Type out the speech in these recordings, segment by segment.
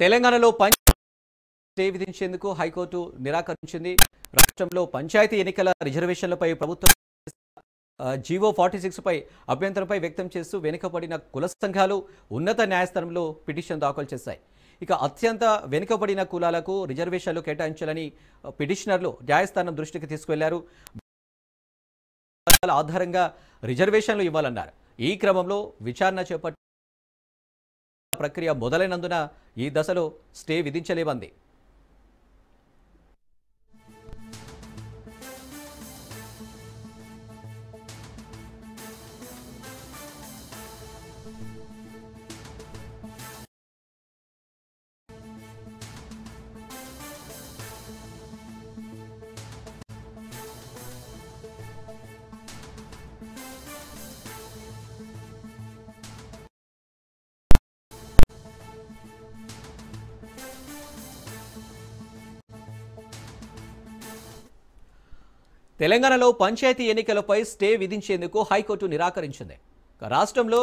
తెలంగాణలో stay విధించేందుకు high court నిరాకరించింది. రాష్ట్రంలో పంచాయతీ ఎన్నికల రిజర్వేషన్లపై ప్రభుత్వం జీవో 46 పై అభ్యంతరంపై వ్యక్తం చేస్తూ వెనుకబడిన కుల సంఘాలు ఉన్నత న్యాయస్థానంలో పిటిషన్ దాఖలు చేశాయి. ఇక అత్యంత వెనుకబడిన కులాలకు రిజర్వేషన్లు కేటాయించాలని పిటిషనర్లు న్యాయస్థానం దృష్టికి తీసుకువెళ్లారు. ఆధారంగా రిజర్వేషన్లు ఇవ్వాలన్నారు. ఈ క్రమంలో విచారణ చేపట్టిన ప్రక్రియ మొదలైనందున ఈ దశలో స్టే విధించలేమంది. తెలంగాణలో పంచాయతీ ఎన్నికలపై స్టే విధించేందుకు హైకోర్టు నిరాకరించింది. రాష్ట్రంలో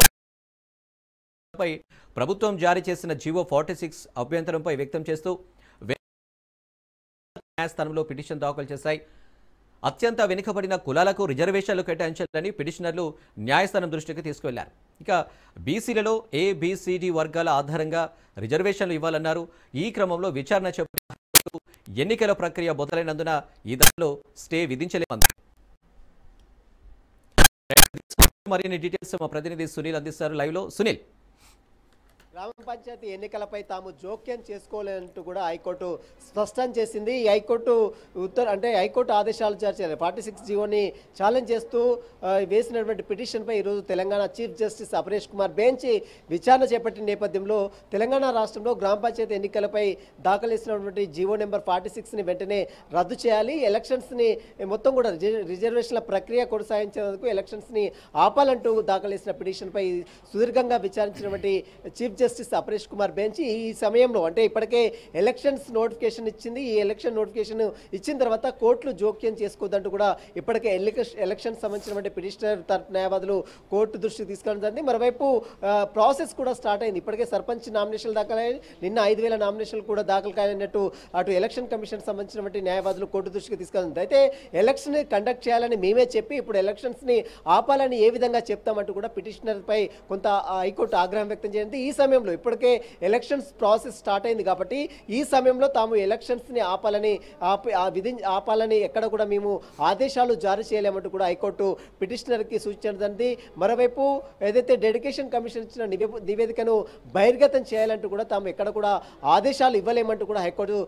ప్రభుత్వం జారీ చేసిన జీవో 46 అభ్యంతరంపై వ్యక్తం చేస్తూ న్యాయస్థానంలో పిటిషన్ దాఖలు చేశాయి. అత్యంత వెనుకబడిన కులాలకు రిజర్వేషన్లు కేటాయించాలని పిటిషనర్లు న్యాయస్థానం దృష్టికి తీసుకువెళ్లారు. ఇక బీసీలలో ఏబిసిడి వర్గాల ఆధారంగా రిజర్వేషన్లు ఇవ్వాలన్నారు. ఈ క్రమంలో విచారణ చేపట్టిన ఎన్నికల ప్రక్రియ మొదలైనందున ఈ దశలో స్టే విధించలేమంది. మరిన్ని డీటెయిల్స్ మా ప్రతినిధి సునీల్ అందిస్తారు లైవ్ లో. సునీల్, గ్రామ పంచాయతీ ఎన్నికలపై తాము జోక్యం చేసుకోలేనంటూ కూడా హైకోర్టు స్పష్టం చేసింది. ఈ హైకోర్టు హైకోర్టు ఆదేశాలు జారీ చేయాలి 46 జీవోని ఛాలెంజ్ చేస్తూ వేసినటువంటి పిటిషన్పై ఈరోజు Telangana chief justice Aparesh Kumar bench విచారణ చేపట్టిన నేపథ్యంలో తెలంగాణ రాష్ట్రంలో గ్రామ పంచాయతీ ఎన్నికలపై దాఖలు చేసినటువంటి జీవో నెంబర్ 46ని వెంటనే రద్దు చేయాలి, ఎలక్షన్స్ని మొత్తం కూడా రిజర్వేషన్ల ప్రక్రియ కొనసాగించేందుకు ఎలక్షన్స్ని ఆపాలంటూ దాఖలు చేసిన పిటిషన్పై సుదీర్ఘంగా విచారించినటువంటి chief justice Aparesh Kumar bench ఈ సమయంలో ఇప్పటికే ఎలక్షన్స్ నోటిఫికేషన్ ఇచ్చింది. ఈ ఎలక్షన్ నోటిఫికేషన్ ఇచ్చిన తర్వాత కోర్టులు జోక్యం చేసుకోవద్దంటూ కూడా ఇప్పటికే ఎలక్షన్ సంబంధించిన పిటిషనర్ తరపు న్యాయవాదులు కోర్టు దృష్టికి తీసుకెళ్ళడం జరిగింది. మరోవైపు ప్రాసెస్ కూడా స్టార్ట్ అయింది. ఇప్పటికే సర్పంచ్ నామినేషన్లు దాఖలయ్యాయి. నిన్న 5,000 నామినేషన్లు కూడా దాఖలు కాయనట్టు అటు ఎలక్షన్ కమిషన్ సంబంధించినటువంటి న్యాయవాదులు కోర్టు దృష్టికి తీసుకెళ్తుంది. అయితే ఎలక్షన్ కండక్ట్ చేయాలని మేమే చెప్పి ఇప్పుడు ఎలక్షన్స్ని ఆపాలని ఏ విధంగా చెప్తామంటూ కూడా పిటిషనర్పై కొంత హైకోర్టు ఆగ్రహం వ్యక్తం చేసింది. ఈ సమయంలో ఇప్పటికే ఎలక్షన్స్ ప్రాసెస్ స్టార్ట్ అయింది కాబట్టి ఈ సమయంలో తాము ఎలక్షన్స్ని ఆపాలని ఎక్కడ కూడా మేము ఆదేశాలు జారీ చేయలేమంటూ కూడా హైకోర్టు పిటిషనర్కి సూచించింది. మరోవైపు ఏదైతే డెడికేషన్ కమిషన్ ఇచ్చిన నివేదికను బహిర్గతం చేయాలంటూ కూడా తాము ఎక్కడ కూడా ఆదేశాలు ఇవ్వలేమంటూ కూడా హైకోర్టు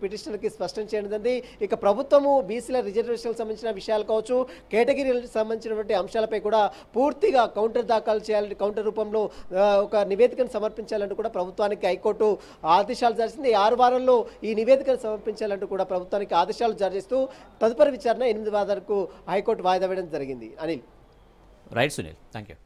పిటిషనర్కి స్పష్టం చేయనుంది. ఇక ప్రభుత్వము బీసీల రిజర్వేషన్లకు సంబంధించిన విషయాలు కావచ్చు, కేటగిరీలకు సంబంధించినటువంటి అంశాలపై కూడా పూర్తిగా కౌంటర్ దాఖలు చేయాలని, కౌంటర్ రూపంలో ఒక నివేదికను సమర్పించాలంటూ కూడా ప్రభుత్వానికి హైకోర్టు ఆదేశాలు జారీ చేసింది. 6 వారాల్లో ఈ నివేదికను సమర్పించాలంటూ కూడా ప్రభుత్వానికి ఆదేశాలు జారీ చేస్తూ తదుపరి విచారణ 8 వారాలకు హైకోర్టు వాయిదా వేయడం జరిగింది. Anil. Right Sunil, thank you.